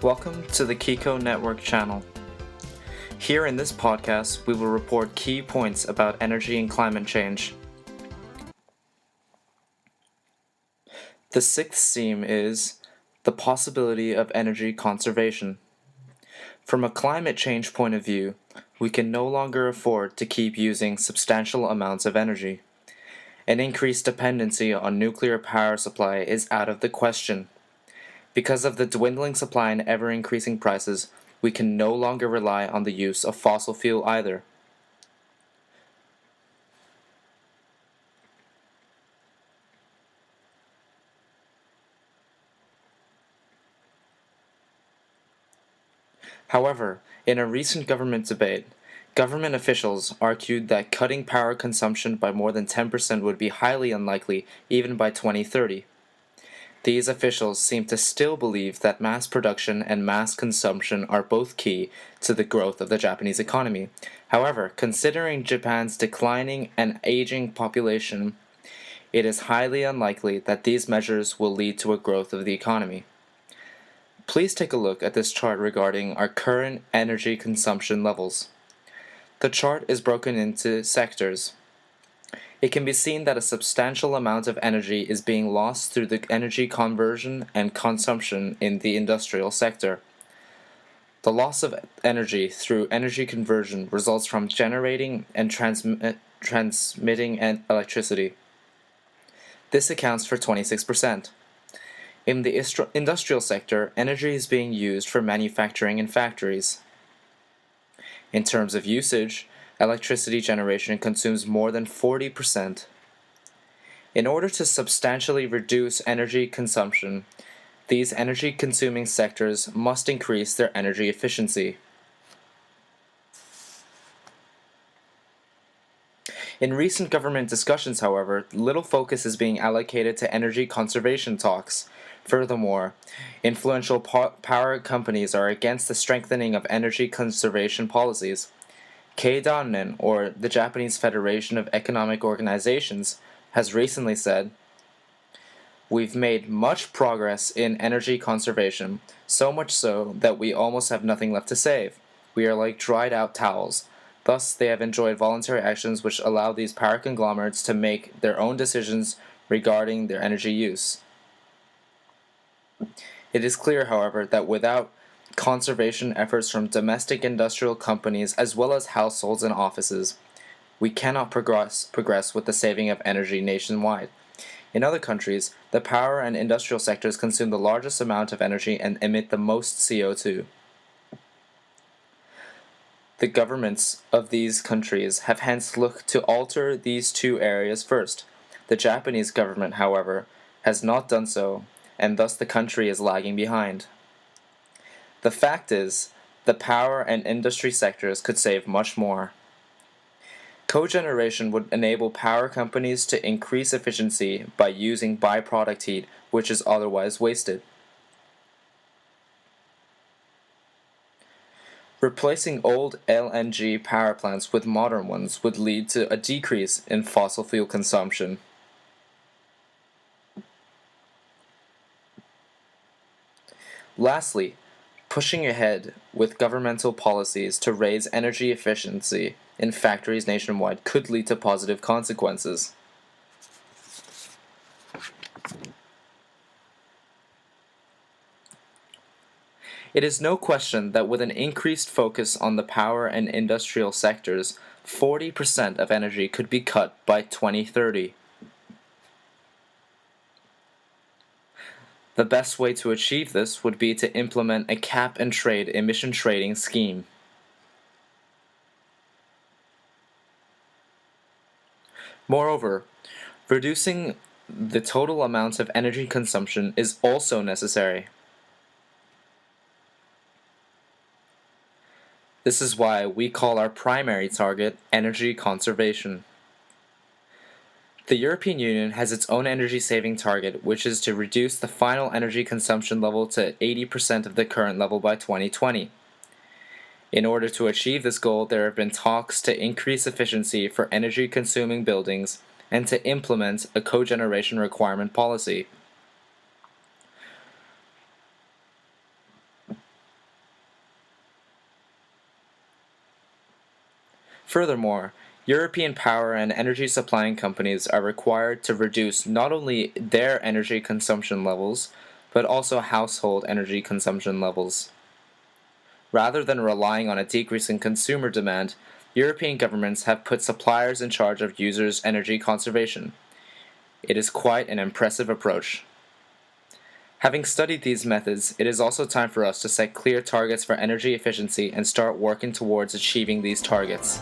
Welcome to the Kiko Network channel. Here in this podcast, we will report key points about energy and climate change. The sixth theme is the possibility of energy conservation. From a climate change point of view, we can no longer afford to keep using substantial amounts of energy. An increased dependency on nuclear power supply is out of the question. Because of the dwindling supply and ever-increasing prices, we can no longer rely on the use of fossil fuel either. However, in a recent government debate, government officials argued that cutting power consumption by more than 10% would be highly unlikely even by 2030. These officials seem to still believe that mass production and mass consumption are both key to the growth of the Japanese economy. However, considering Japan's declining and aging population, it is highly unlikely that these measures will lead to a growth of the economy. Please take a look at this chart regarding our current energy consumption levels. The chart is broken into sectors. It can be seen that a substantial amount of energy is being lost through the energy conversion and consumption in the industrial sector. The loss of energy through energy conversion results from generating and transmitting electricity. This accounts for 26%. In the industrial sector, energy is being used for manufacturing in factories. In terms of usage, electricity generation consumes more than 40%. In order to substantially reduce energy consumption, these energy-consuming sectors must increase their energy efficiency. In recent government discussions, however, little focus is being allocated to energy conservation talks. Furthermore, influential power companies are against the strengthening of energy conservation policies. Keidannen, or the Japanese Federation of Economic Organizations, has recently said, "We've made much progress in energy conservation, so much so that we almost have nothing left to save. We are like dried out towels." Thus, they have enjoyed voluntary actions which allow these power conglomerates to make their own decisions regarding their energy use. It is clear, however, that without conservation efforts from domestic industrial companies as well as households and offices, we cannot progress with the saving of energy nationwide. In other countries, the power and industrial sectors consume the largest amount of energy and emit the most CO2. The governments of these countries have hence looked to alter these two areas first. The Japanese government, however, has not done so, and thus the country is lagging behind. The fact is, the power and industry sectors could save much more. Cogeneration would enable power companies to increase efficiency by using byproduct heat, which is otherwise wasted. Replacing old LNG power plants with modern ones would lead to a decrease in fossil fuel consumption. Lastly, pushing ahead with governmental policies to raise energy efficiency in factories nationwide could lead to positive consequences. It is no question that with an increased focus on the power and industrial sectors, 40% of energy could be cut by 2030. The best way to achieve this would be to implement a cap-and-trade emission trading scheme. Moreover, reducing the total amount of energy consumption is also necessary. This is why we call our primary target energy conservation. The European Union has its own energy-saving target, which is to reduce the final energy consumption level to 80% of the current level by 2020. In order to achieve this goal, there have been talks to increase efficiency for energy-consuming buildings and to implement a cogeneration requirement policy. Furthermore, European power and energy supplying companies are required to reduce not only their energy consumption levels, but also household energy consumption levels. Rather than relying on a decrease in consumer demand, European governments have put suppliers in charge of users' energy conservation. It is quite an impressive approach. Having studied these methods, it is also time for us to set clear targets for energy efficiency and start working towards achieving these targets.